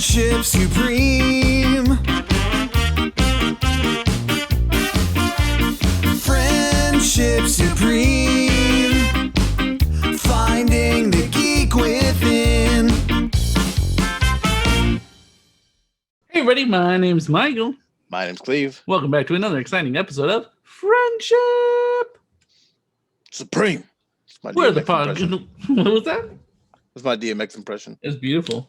Friendship supreme. Friendship supreme. Finding the geek within. Hey everybody, my name's Michael. My name's Cleve. Welcome back to another exciting episode of Friendship Supreme. What was that? That's my DMX impression. It's beautiful.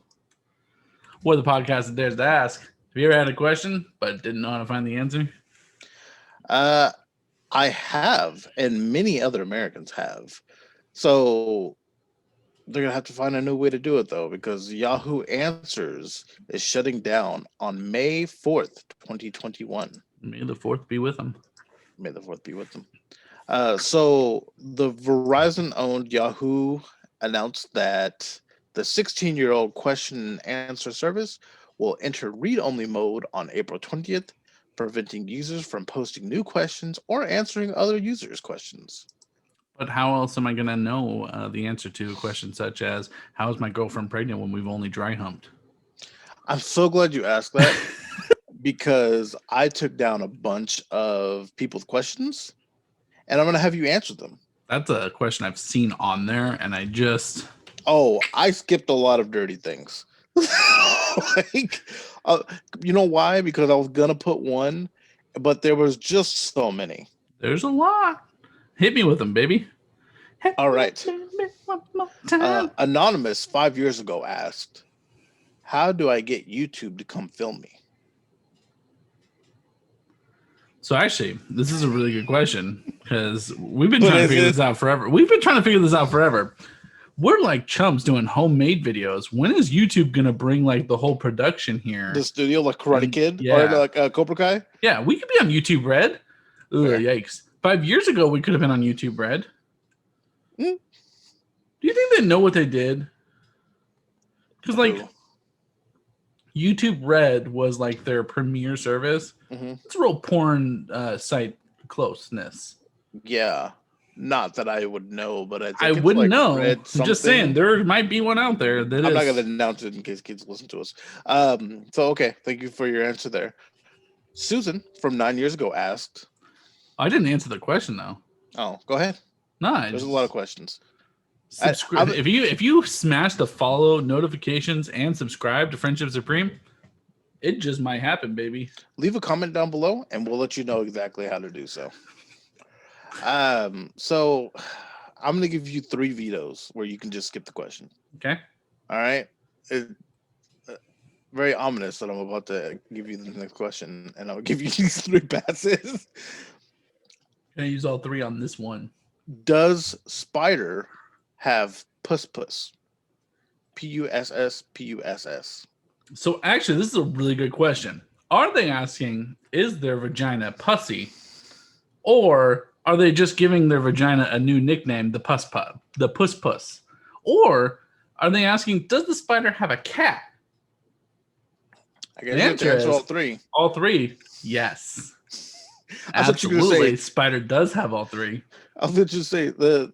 We're the podcast that dares to ask. Have you ever had a question but didn't know how to find the answer? I have, and many other Americans have. So they're gonna have to find a new way to do it though, because Yahoo Answers is shutting down on May 4th, 2021. May the 4th be with them. May the 4th be with them. So the Verizon-owned Yahoo announced that the 16-year-old question and answer service will enter read-only mode on April 20th, preventing users from posting new questions or answering other users' questions. But how else am I going to know the answer to a question such as, how is my girlfriend pregnant when we've only dry humped? I'm so glad you asked that because I took down a bunch of people's questions and I'm going to have you answer them. That's a question I've seen on there and I skipped a lot of dirty things. You know why? Because I was going to put one, but there was just so many. There's a lot. Hit me with them, baby. All right. Anonymous 5 years ago asked, how do I get YouTube to come film me? So actually, this is a really good question because we've been trying to figure this out forever. We're like chumps doing homemade videos. When is YouTube going to bring like the whole production here? The studio, like Karate Kid? Yeah. Or like Cobra Kai? Yeah, we could be on YouTube Red. Ooh, yikes. 5 years ago, we could have been on YouTube Red. Do you think they know what they did? Because like YouTube Red was like their premier service. Mm-hmm. It's a real porn site closeness. Yeah. Not that I would know, but I think I wouldn't know. I'm just saying there might be one out there. I'm not going to announce it in case kids listen to us. So, okay. Thank you for your answer there. Susan from 9 years ago asked. I didn't answer the question though. Oh, go ahead. No, there's a lot of questions. Subscribe. If you smash the follow notifications and subscribe to Friendship Supreme, it just might happen, baby. Leave a comment down below, and we'll let you know exactly how to do so. So I'm gonna give you 3 vetoes where you can just skip the question. Okay. All right. Very ominous that I'm about to give you the next question, and I'll give you these 3 passes. Can I use all 3 on this one? Does spider have puss? Puss, puss. So actually, this is a really good question. Are they asking, is their vagina pussy? Or are they just giving their vagina a new nickname, the puss? Or are they asking, does the spider have a cat? I guess you have to answer all 3. All 3, yes. Absolutely, spider does have all 3. I was just say the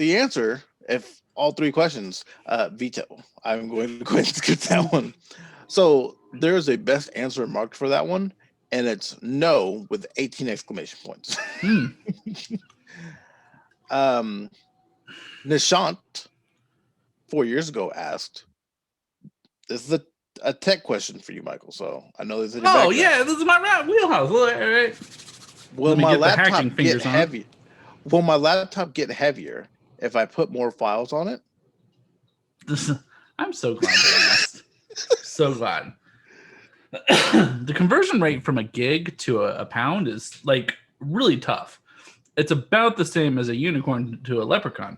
answer, if all 3 questions, veto. I'm going to go ahead and skip that one. So there's a best answer marked for that one, and it's no with 18 exclamation points. Nishant 4 years ago asked, this is a tech question for you, Michael. So I know this is this is my wheelhouse. All right. Will my laptop get heavy? Will my laptop get heavier if I put more files on it? I'm so glad they asked. So glad. The conversion rate from a gig to a pound is like really tough. It's about the same as a unicorn to a leprechaun.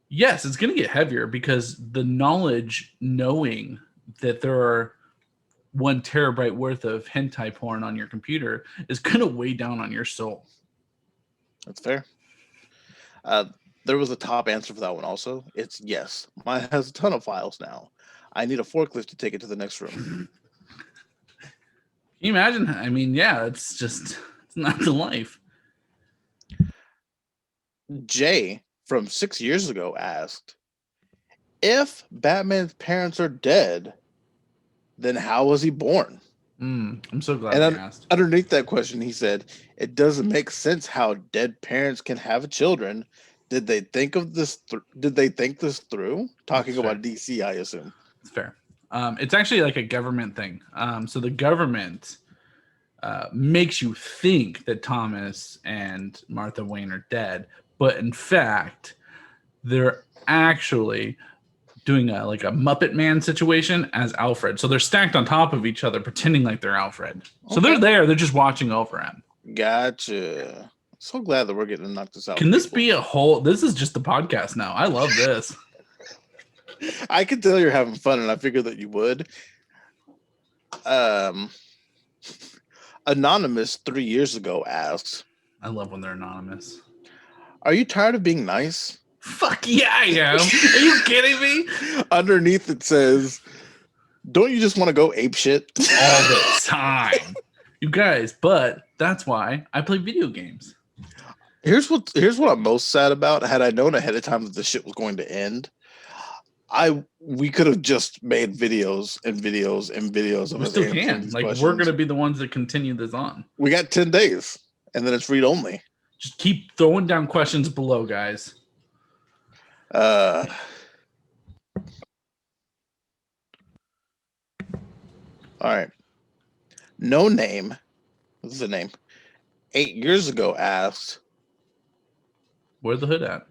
Yes, it's going to get heavier because the knowing that there are 1 terabyte worth of hentai porn on your computer is going to weigh down on your soul. That's fair. There was a top answer for that one also. It's yes. Mine has a ton of files now. I need a forklift to take it to the next room. Can you imagine? I mean, yeah, it's not the life. Jay from 6 years ago asked, if Batman's parents are dead, then how was he born? I'm so glad And you asked. underneath that question, he said, "It doesn't make sense how dead parents can have children. Did they think of this? Did they think this through?" Talking That's about DC, I assume. It's fair. It's actually like a government thing. So the government makes you think that Thomas and Martha Wayne are dead, but in fact, they're actually doing a Muppet Man situation as Alfred. So they're stacked on top of each other, pretending like they're Alfred. So they're there. They're just watching over him. Gotcha. So glad that we're getting to knock this out. Can this be a whole? This is just the podcast now. I love this. I can tell you're having fun, and I figured that you would. Anonymous 3 years ago asks, I love when they're anonymous. "Are you tired of being nice?" Fuck yeah, I am. Are you kidding me? Underneath it says, "Don't you just want to go ape shit all the time, you guys?" But that's why I play video games. Here's what I'm most sad about. Had I known ahead of time that this shit was going to end, we could have just made videos and videos and videos of we us still answering can. these Like questions. we're gonna be the ones that continue this on. We got 10 days, and then it's read only. Just keep throwing down questions below, guys. All right. No name. This is the name. 8 years ago asked, "Where's the hood at?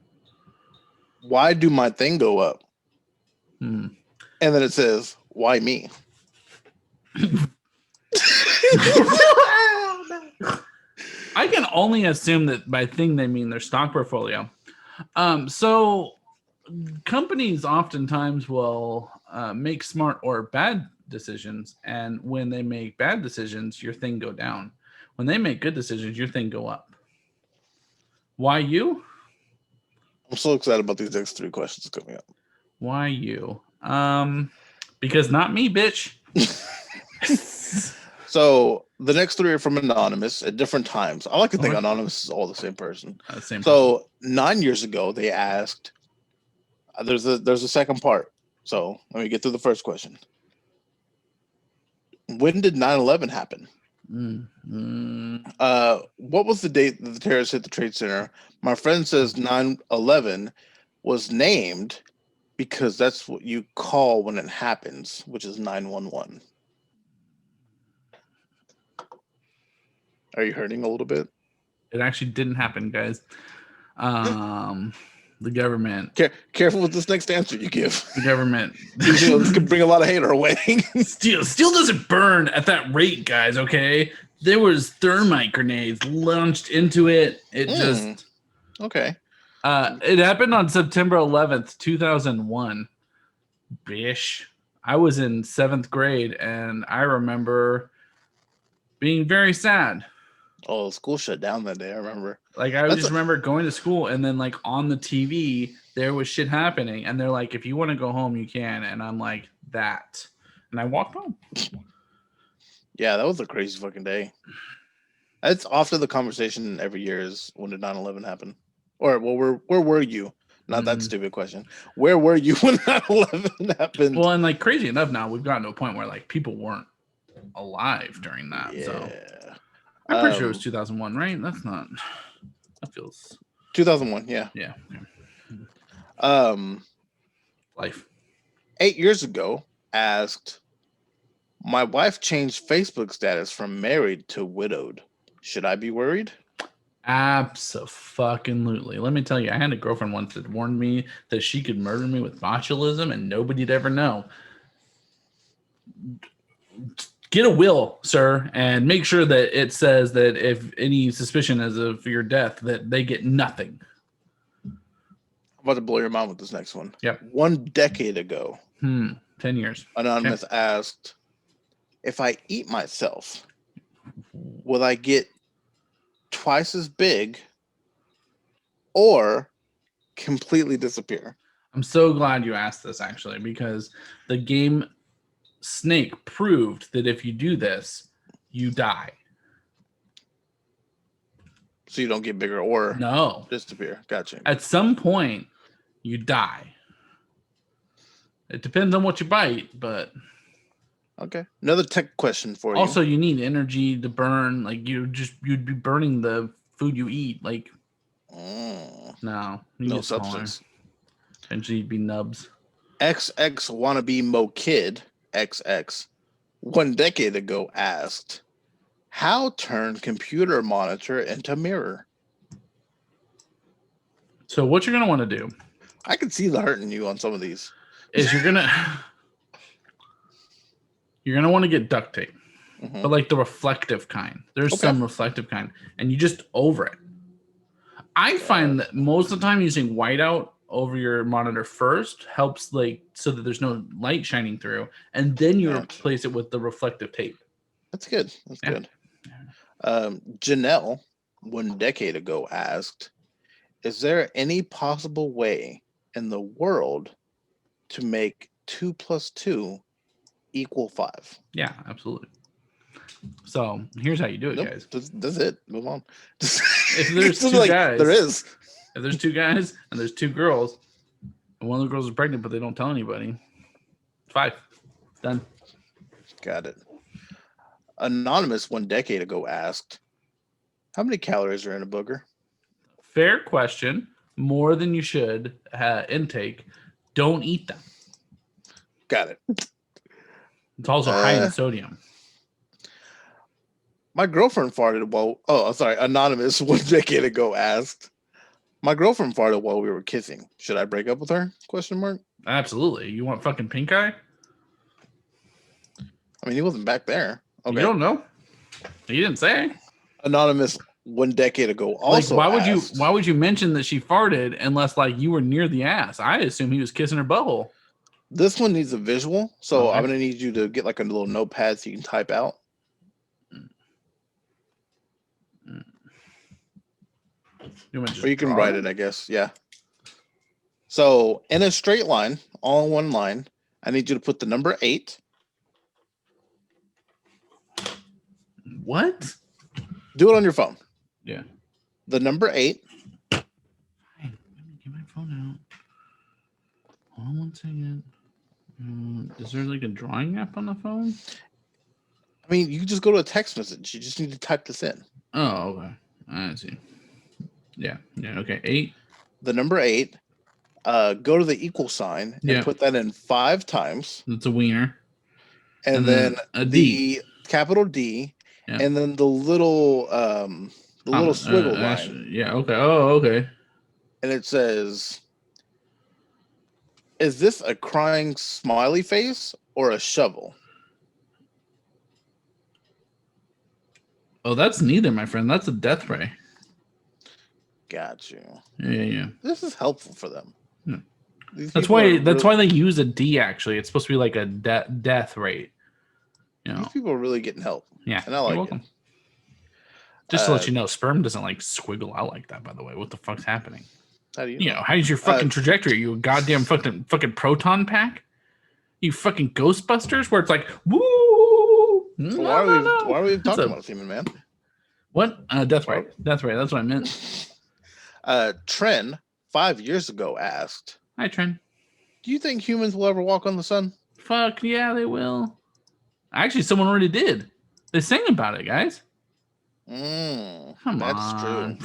Why do my thing go up?" And then it says, "Why me?" I can only assume that by thing they mean their stock portfolio. So companies oftentimes will make smart or bad decisions, and when they make bad decisions, your thing go down. When they make good decisions, your thing go up. Why you? I'm so excited about these next 3 questions coming up. Why you? Because not me, bitch. So the next 3 are from Anonymous at different times. I like to think Anonymous is all the same person. So 9 years ago, they asked, there's a second part. So let me get through the first question. When did 9/11 happen? What was the date that the terrorists hit the Trade Center? My friend says 9/11 was named because that's what you call when it happens, which is 911. Are you hurting a little bit? It actually didn't happen, guys. The government. Careful with this next answer you give. The government. This could bring a lot of hate our way. Steel doesn't burn at that rate, guys, okay? There was thermite grenades launched into it. It just... Okay. It happened on September 11th, 2001. Bish. I was in 7th grade, and I remember being very sad. Oh, school shut down that day, I remember. Like, I just remember going to school, and then, like, on the TV, there was shit happening, and they're like, if you want to go home, you can. And I'm like, that. And I walked home. Yeah, that was a crazy fucking day. It's often the conversation every year is, when did 9/11 happen? Or, well, where were you? Not that stupid question. Where were you when 9/11 happened? Well, and, like, crazy enough now, we've gotten to a point where, like, people weren't alive during that. Yeah. So I'm pretty sure it was 2001, right? That's not... That feels 2001, yeah. Yeah. Life. 8 years ago asked, my wife changed Facebook status from married to widowed. Should I be worried? Abso-fucking-lutely. Let me tell you, I had a girlfriend once that warned me that she could murder me with botulism and nobody'd ever know. Get a will, sir, and make sure that it says that if any suspicion is of your death, that they get nothing. I'm about to blow your mind with this next one. Yep. 1 decade ago, 10 years. Anonymous asked, if I eat myself, will I get twice as big or completely disappear? I'm so glad you asked this, actually, because the game Snake proved that if you do this, you die. So you don't get bigger or no disappear. Gotcha. At some point, you die. It depends on what you bite, but Okay. Another tech question for also you. you need energy to burn. Like you'd be burning the food you eat. Like no, you No get smaller. substance. Eventually you'd be nubs. XX wannabe Mo Kid XX 1 decade ago asked, "How turn computer monitor into mirror?" So what you're gonna want to do I can see the hurt in you on some of these. is you're gonna want to get duct tape, but like the reflective kind. There's Okay. some reflective kind, and you just over it. I find that most of the time using whiteout over your monitor first helps, like so that there's no light shining through, and then you Gotcha. replace it with the reflective tape. That's good. That's Yeah. good. Janelle 1 decade ago asked, "Is there any possible way in the world to make 2 plus 2 equal 5?" Yeah, absolutely. So here's how you do it, Nope. guys. That's it. Move on. If there's It's two guys, there is. if there's two guys and there's two girls, and one of the girls is pregnant, but they don't tell anybody, 5. Done. Got it. Anonymous 1 decade ago asked, "How many calories are in a booger?" Fair question. More than you should intake. Don't eat them. Got it. It's also high in sodium. My girlfriend farted while. Oh, sorry. Anonymous 1 decade ago asked, "My girlfriend farted while we were kissing. Should I break up with her?" Question mark. Absolutely. You want fucking pink eye? I mean, he wasn't back there. Okay. You don't know. You didn't say. Anonymous 1 decade ago also Like, asked, why would you mention that she farted unless like you were near the ass? I assume he was kissing her butthole. This one needs a visual, so Okay. I'm gonna need you to get like a little notepad so you can type out. Or you can write it, I guess. Yeah. So in a straight line, all in one line, I need you to put the number 8. What? Do it on your phone. Yeah. The number 8. Fine. Let me get my phone out. Hold on 1 second. Is there like a drawing app on the phone? I mean, you can just go to a text message. You just need to type this in. Oh, okay. I see. Yeah. Yeah. Okay. 8. The number 8. Go to the equal sign and put that in 5 times. That's a wiener. And then a the capital D. Yeah. And then the little swiggle line. Yeah. Okay. Oh, okay. And it says, "Is this a crying smiley face or a shovel?" Oh, that's neither, my friend. That's a death ray. Got you. Yeah. This is helpful for them. Yeah. That's why they use a D. Actually, it's supposed to be like a death rate. You know, these people are really getting help. Yeah, and I like welcome. it. Just to let you know, sperm doesn't like squiggle out like that. By the way, what the fuck's happening? How do you? You know, how's your fucking trajectory? You a goddamn fucking proton pack? You fucking Ghostbusters, where it's like woo. So why are we talking about Human Man? What? Death ray. Death ray. That's what I meant. Tren 5 years ago asked, Hi, Tren. "Do you think humans will ever walk on the sun?" Fuck yeah, they will. Actually, someone already did. They sang about it, guys. Come that's true.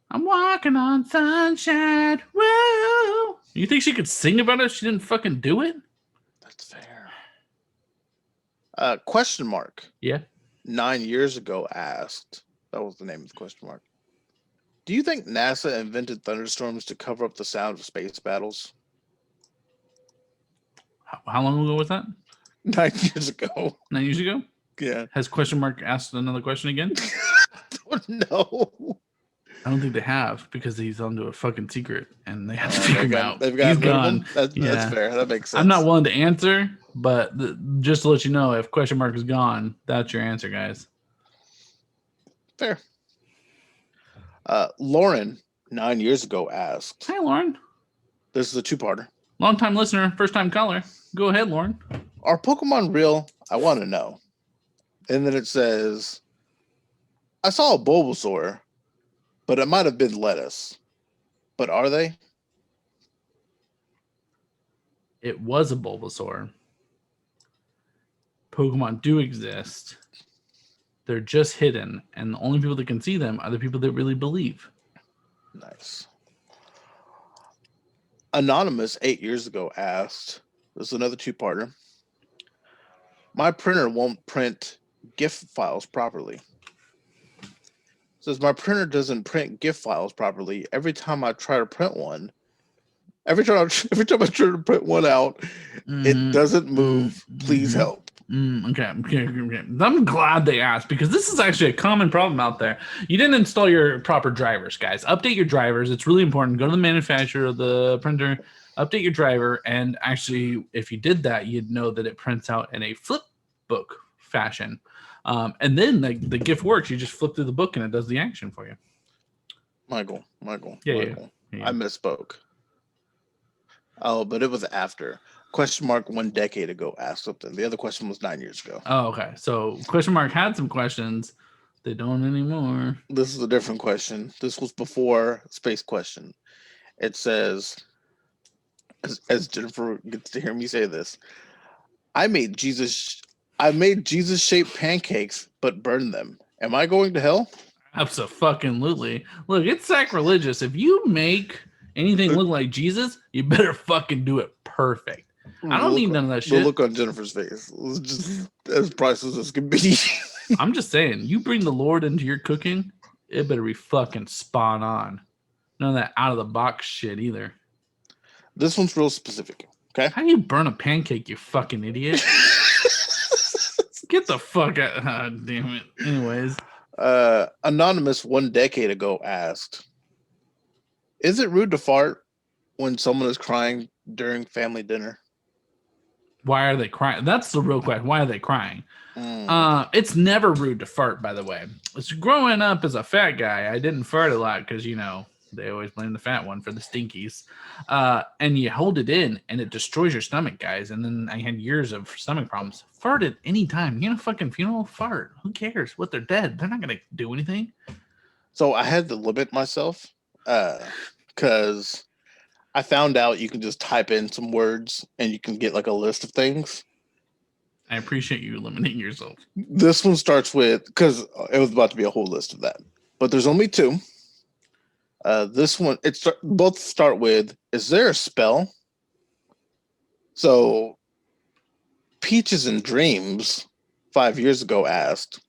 I'm walking on sunshine. Whoa. You think she could sing about it if she didn't fucking do it? That's fair. Question mark. Yeah. 9 years ago asked, that was the name of the question mark, "Do you think NASA invented thunderstorms to cover up the sound of space battles?" How long ago was that? 9 years ago. 9 years ago? Yeah. Has question mark asked another question again? Don't know. I don't think they have because he's onto a fucking secret and they have to figure him out. They've got he's gone. That's fair. That makes sense. I'm not willing to answer, but just to let you know, if question mark is gone, that's your answer, guys. Fair. Lauren 9 years ago asked. Hi, Lauren. This is a 2-parter. Long-time listener, first-time caller. Go ahead, Lauren. "Are Pokemon real? I want to know." And then it says, "I saw a Bulbasaur, but it might have been lettuce. But are they?" it was a Bulbasaur. Pokemon do exist. They're just hidden, and the only people that can see them are the people that really believe. Nice. Anonymous 8 years ago asked, this is another two-parter. My printer won't print GIF files properly. Says my printer doesn't print GIF files properly. Every time I try to print one, every time I try to print one out, it doesn't move. Please help. Okay. I'm glad they asked, because this is actually a common problem out there. You didn't install your proper drivers, guys. Update your drivers. It's really important. Go to the manufacturer of the printer, update your driver, and actually, if you did that, you'd know that it prints out in a flip book fashion. And then the GIF works. You just flip through the book and it does the action for you. Michael. Yeah. I misspoke. Oh, but it was after. Question mark 1 decade ago asked something. The other question was 9 years ago. Oh, okay. So question mark had some questions. They don't anymore. This is a different question. This was before space question. It says, as Jennifer gets to hear me say this, I made Jesus-shaped pancakes, but burned them. Am I going to hell? Absolutely. Look, it's sacrilegious. If you make anything look like Jesus, you better fucking do it perfect. I don't need none of that shit. The look on Jennifer's face was just as priceless as can be. I'm just saying, you bring the Lord into your cooking, it better be fucking spot on. None of that out of the box shit either. This one's real specific. Okay. How do you burn a pancake, you fucking idiot? Get the fuck out. Damn it. Anyways. Anonymous 1 decade ago asked, is it rude to fart when someone is crying during family dinner? Why are they crying? That's the real question. Why are they crying? It's never rude to fart, by the way. It's growing up as a fat guy, I didn't fart a lot because, they always blame the fat one for the stinkies. And you hold it in and it destroys your stomach, guys. And then I had years of stomach problems. Fart at any time. You know, fucking funeral, fart. Who cares? What, they're dead. They're not going to do anything. So I had to limit myself because I found out you can just type in some words and you can get like a list of things. I appreciate you limiting yourself. This one starts with, because it was about to be a whole list of that, but there's only 2. This one, both start with, is there a spell? So Peaches and Dreams 5 years ago asked,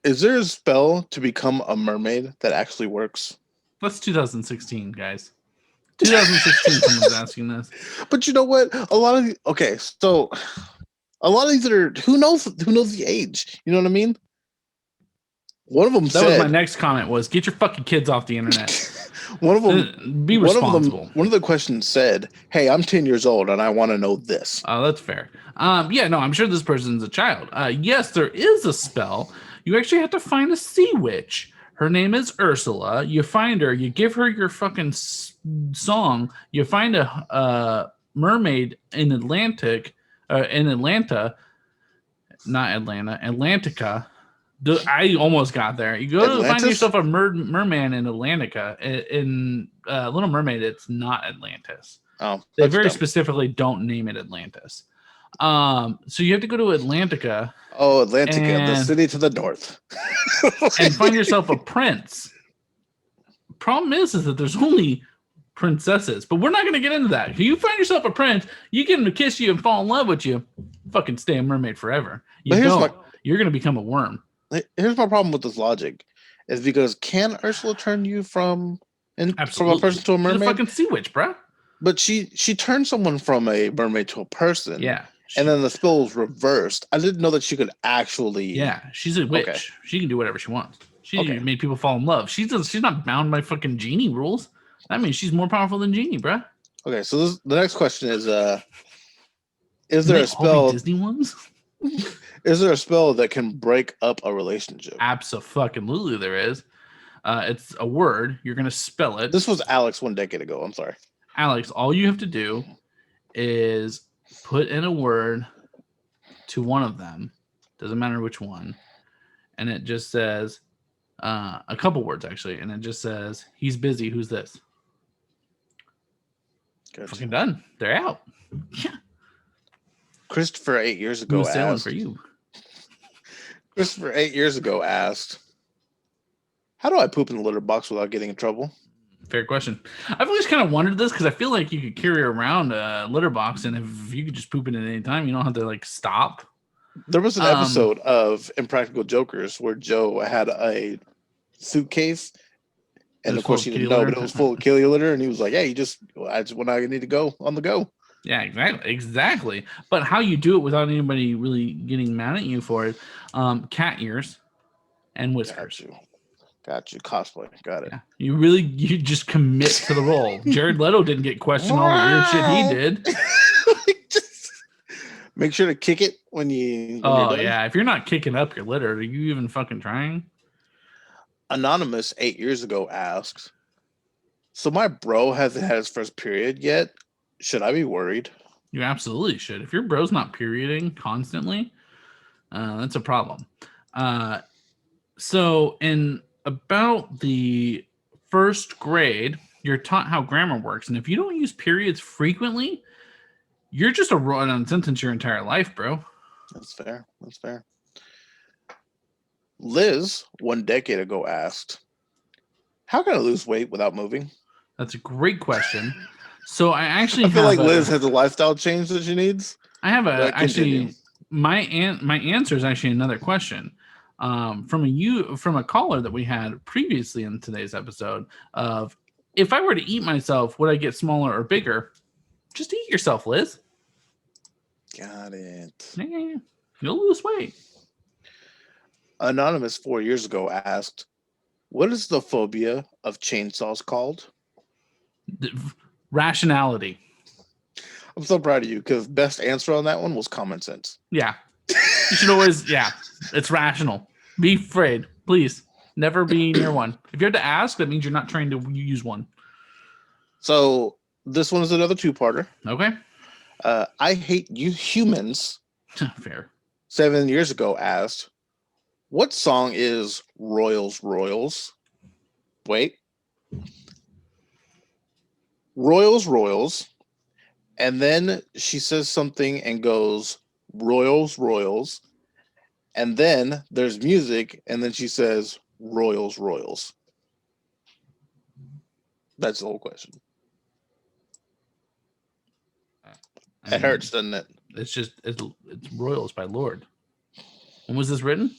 is there a spell to become a mermaid that actually works? That's 2016, guys. 2016 someone's asking this. But you know what? A lot of these are, who knows the age? You know what I mean? One of them that was my next comment was, get your fucking kids off the internet. One of them, be responsible. One of the questions said, hey, I'm 10 years old and I want to know this. Oh, that's fair. I'm sure this person's a child. Yes, there is a spell. You actually have to find a sea witch. Her name is Ursula. You find her, you give her your fucking song. You find a mermaid in Atlanta, not Atlanta, Atlantica. I almost got there. You go to find yourself a merman in Atlantica. In Little Mermaid, it's not Atlantis. Oh, they very specifically don't name it Atlantis. So you have to go to Atlantica. Oh, Atlantica, the city to the north. And find yourself a prince. Problem is that there's only princesses, but we're not going to get into that. If you find yourself a prince, you get him to kiss you and fall in love with you, fucking stay a mermaid forever. You're going to become a worm. Here's my problem with this logic, is because can Ursula turn you from a person to a mermaid? She's a fucking sea witch, bro. But she turned someone from a mermaid to a person. Yeah. And then the spell was reversed. I didn't know that she could actually. Yeah, she's a witch. Okay. She can do whatever she wants. She made people fall in love. She's not bound by fucking genie rules. That means she's more powerful than genie, bro. Okay, so the next question is there a spell? Disney ones? Is there a spell that can break up a relationship? Absolutely, there is. It's a word. You're gonna spell it. This was Alex 1 decade ago. I'm sorry, Alex. All you have to do is put in a word to one of them. Doesn't matter which one, and it just says a couple words actually, and it just says he's busy. Who's this? Gotcha. Fucking done. They're out. Yeah. Christopher 8 years ago Smooth sailing asked. for you. Christopher 8 years ago asked, "How do I poop in the litter box without getting in trouble?" Fair question. I've always kind of wondered this because I feel like you could carry around a litter box, and if you could just poop in it at any time, you don't have to like stop. There was an episode of Impractical Jokers where Joe had a suitcase, and of course he didn't know, but it was full of kitty litter, and he was like, "Hey, I just when I need to go on the go." Yeah, exactly. But how you do it without anybody really getting mad at you for it? Cat ears and whiskers. Got you. Cosplay. Got it. Yeah, you just commit to the role. Jared Leto didn't get questioned all the weird shit he did. Just make sure to kick it when you're done. Yeah, if you're not kicking up your litter, are you even fucking trying? Anonymous 8 years ago asked, "So my bro hasn't had his first period yet. Should I be worried?" You absolutely should. If your bro's not perioding constantly, that's a problem. So in about the first grade, you're taught how grammar works. And if you don't use periods frequently, you're just a run-on sentence your entire life, bro. That's fair. Liz, 1 decade ago, asked, "How can I lose weight without moving?" That's a great question. So I feel like Liz has a lifestyle change that she needs. I have my answer is actually another question from a caller that we had previously in today's episode of, if I were to eat myself, would I get smaller or bigger? Just eat yourself, Liz. Got it. Yeah, you'll lose weight. Anonymous 4 years ago asked, "What is the phobia of chainsaws called?" Rationality. I'm so proud of you because best answer on that one was common sense. Yeah. You should always, it's rational. Be afraid. Please. Never be near one. If you have to ask, that means you're not trying to use one. So this one is another two-parter. Okay. I hate you humans. Fair. 7 years ago asked, "What song is Royals Royals?" Wait. Royals. And then she says something and goes, Royals. And then there's music, and then she says, Royals. That's the whole question. It hurts, doesn't it? It's Royals by Lord. When was this written?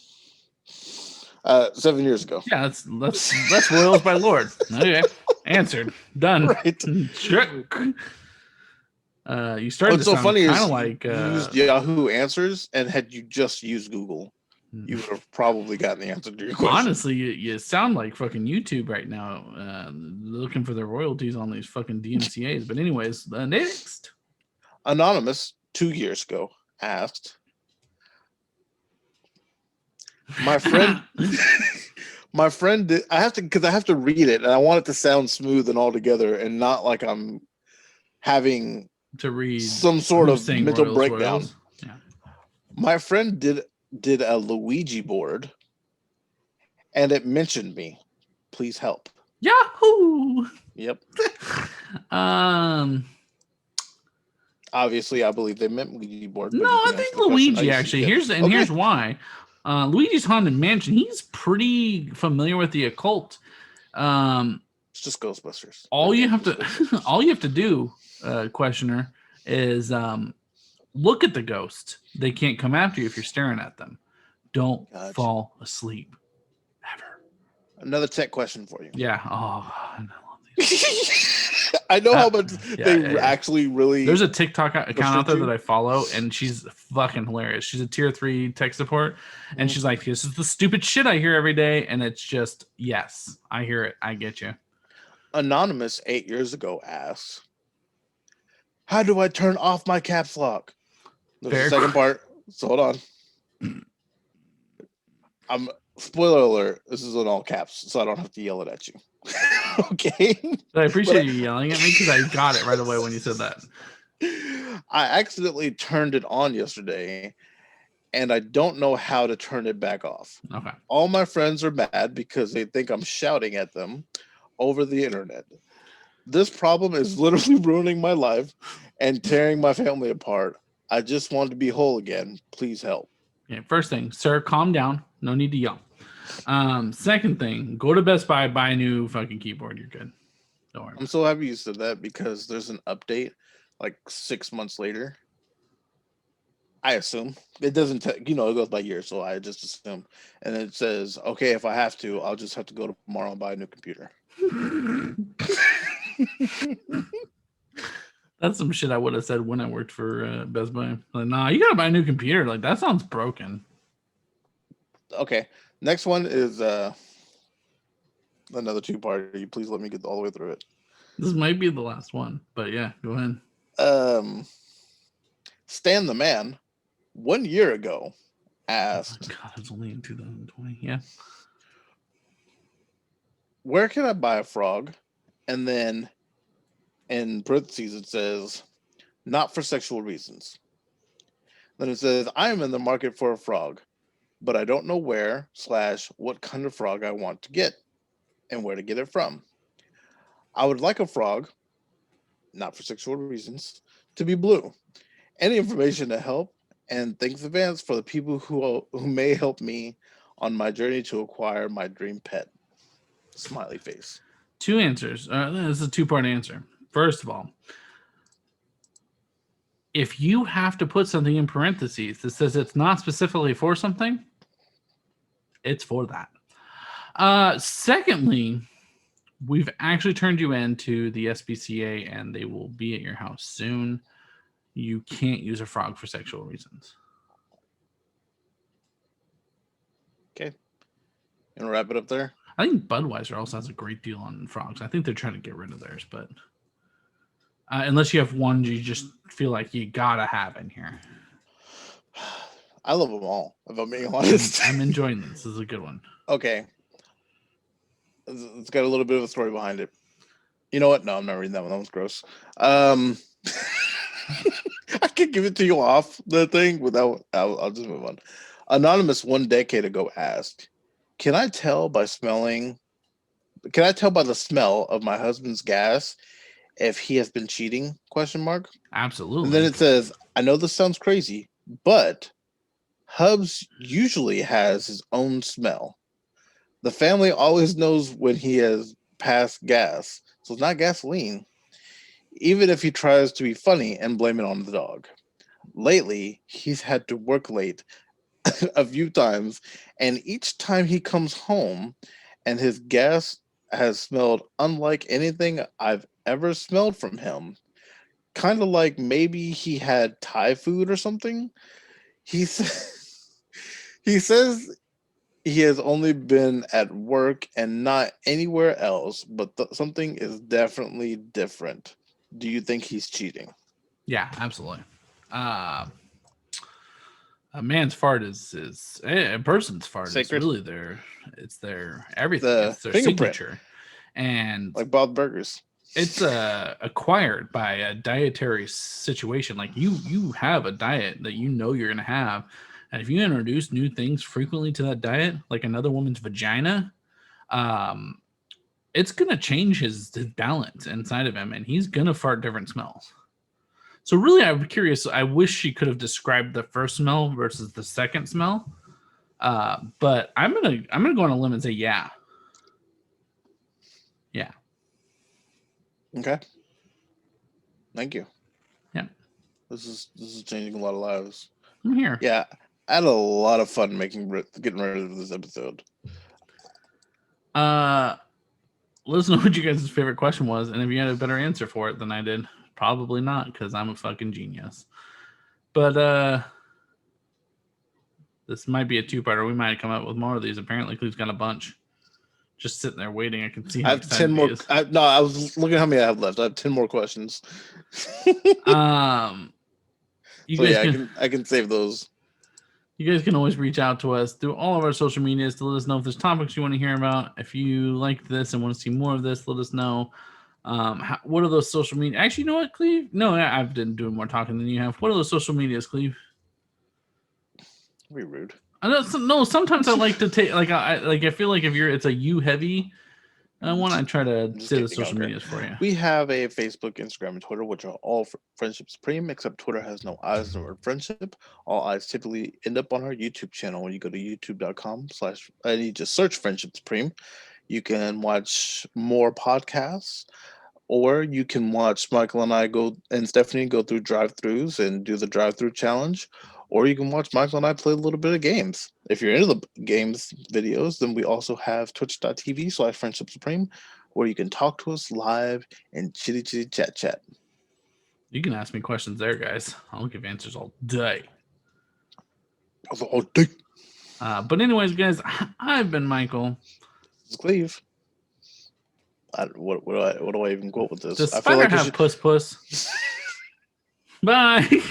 7 years ago. Yeah, that's Royals by Lord. Okay. Answered. Done. Right. Check. You started. What's so funny is like you used Yahoo Answers, and had you just used Google, you would have probably gotten the answer to your question. Honestly, you sound like fucking YouTube right now, looking for their royalties on these fucking DMCA's. But anyways, next. Anonymous 2 years ago asked, my friend did, I have to read it, and I want it to sound smooth and all together, and not like I'm having to read some sort of mental breakdown. Royals. Yeah. My friend did a Luigi board, and it mentioned me. Please help. Yahoo! Yep. Obviously, I believe they meant Luigi board. No, I think Luigi actually. Here's why. Luigi's Haunted Mansion. He's pretty familiar with the occult. It's just Ghostbusters. All you have to do, questioner, is look at the ghost. They can't come after you if you're staring at them. Don't fall asleep. Ever. Another tech question for you. Yeah. Oh, I love these. I know how much actually really. There's a TikTok account out there that I follow, and she's fucking hilarious. She's a tier 3 tech support, and she's like, "This is the stupid shit I hear every day," and it's just, yes, I hear it. I get you. Anonymous 8 years ago asked, "How do I turn off my caps lock?" There's a second part, so hold on. Spoiler alert, this is in all caps, so I don't have to yell it at you. Okay. But I appreciate you yelling at me because I got it right away when you said that. I accidentally turned it on yesterday, and I don't know how to turn it back off. Okay. All my friends are mad because they think I'm shouting at them over the internet. This problem is literally ruining my life and tearing my family apart. I just want to be whole again. Please help. Yeah, first thing, sir, calm down. No need to yell. Second thing, go to Best Buy, buy a new fucking keyboard. You're good. Don't worry. I'm so happy you said that because there's an update like 6 months later. I assume it doesn't, it goes by years, so I just assume. And it says, okay, if I have to, I'll just have to go tomorrow and buy a new computer. That's some shit I would have said when I worked for Best Buy. Like, nah, you gotta buy a new computer. Like, that sounds broken. Okay, next one is another two-parter. Please let me get all the way through it. This might be the last one, but yeah, go ahead. Stan the Man, 1 year ago, asked, oh God, it's only in 2020. Yeah. Where can I buy a frog? And then in parentheses, it says, not for sexual reasons. Then it says, I am in the market for a frog, but I don't know where / what kind of frog I want to get and where to get it from. I would like a frog, not for sexual reasons, to be blue. Any information to help, and thanks in advance for the people who may help me on my journey to acquire my dream pet. Smiley face. Two answers. This is a two-part answer. First of all, if you have to put something in parentheses that says it's not specifically for something, it's for that. Secondly, we've actually turned you into the SPCA and they will be at your house soon. You can't use a frog for sexual reasons. Okay. You want to wrap it up there? I think Budweiser also has a great deal on frogs. I think they're trying to get rid of theirs, but unless you have one you just feel like you gotta have in here. I love them all, if I'm being honest. I'm enjoying this. This is a good one. Okay. It's got a little bit of a story behind it. You know what? No, I'm not reading that one. That one's gross. I could give it to you off the thing without. I'll just move on. Anonymous 1 decade ago asked, Can I tell by the smell of my husband's gas if he has been cheating? ? Absolutely. And then it says, I know this sounds crazy, but Hubs usually has his own smell. The family always knows when he has passed gas, so it's not gasoline, even if he tries to be funny and blame it on the dog. Lately, he's had to work late a few times, and each time he comes home and his gas has smelled unlike anything I've ever smelled from him. Kind of like maybe he had Thai food or something. He says he has only been at work and not anywhere else, but something is definitely different. Do you think he's cheating? Yeah, absolutely. A man's fart is a person's fart Sacred. is really their everything. It's their fingerprint. signature, and like Bob Burgers. It's acquired by a dietary situation. Like you have a diet that you know you're gonna have, and if you introduce new things frequently to that diet, like another woman's vagina, it's gonna change his balance inside of him, and he's gonna fart different smells. So really, I'm curious. I wish she could have described the first smell versus the second smell. But I'm gonna go on a limb and say yeah. Yeah. Okay. Thank you. Yeah. This is changing a lot of lives. I'm here. Yeah. I had a lot of fun getting rid of this episode. Let us know what you guys' favorite question was, and if you had a better answer for it than I did. Probably not, because I'm a fucking genius. But this might be a two-parter. We might come up with more of these. Apparently, Cleve's got a bunch. Just sitting there waiting. I can see. I have 10 more. I was looking at how many I have left. I have 10 more questions. I can save those. You guys can always reach out to us through all of our social medias to let us know if there's topics you want to hear about. If you liked this and want to see more of this, let us know. What are those social media? Actually, you know what, Cleve? No, I've been doing more talking than you have. What are those social medias, Cleve? Be rude. I know. No, sometimes I like to take I feel like if it's a you heavy Why don't I try to Just say the kidding, social okay. medias for you? We have a Facebook, Instagram, and Twitter, which are all Friendship Supreme, except Twitter has no I's in the word friendship. All I's typically end up on our YouTube channel. When you go to youtube.com/ and you just search Friendship Supreme, you can watch more podcasts, or you can watch Michael and I and Stephanie go through drive-throughs and do the drive-through challenge, or you can watch Michael and I play a little bit of games. If you're into the games videos, then we also have twitch.tv/Friendship Supreme, where you can talk to us live and chitty chat. You can ask me questions there, guys. I'll give answers all day. All day. But anyways, guys, I've been Michael. This is Cleve. What do I even quote with this? Does I feel Spider like have puss? Bye.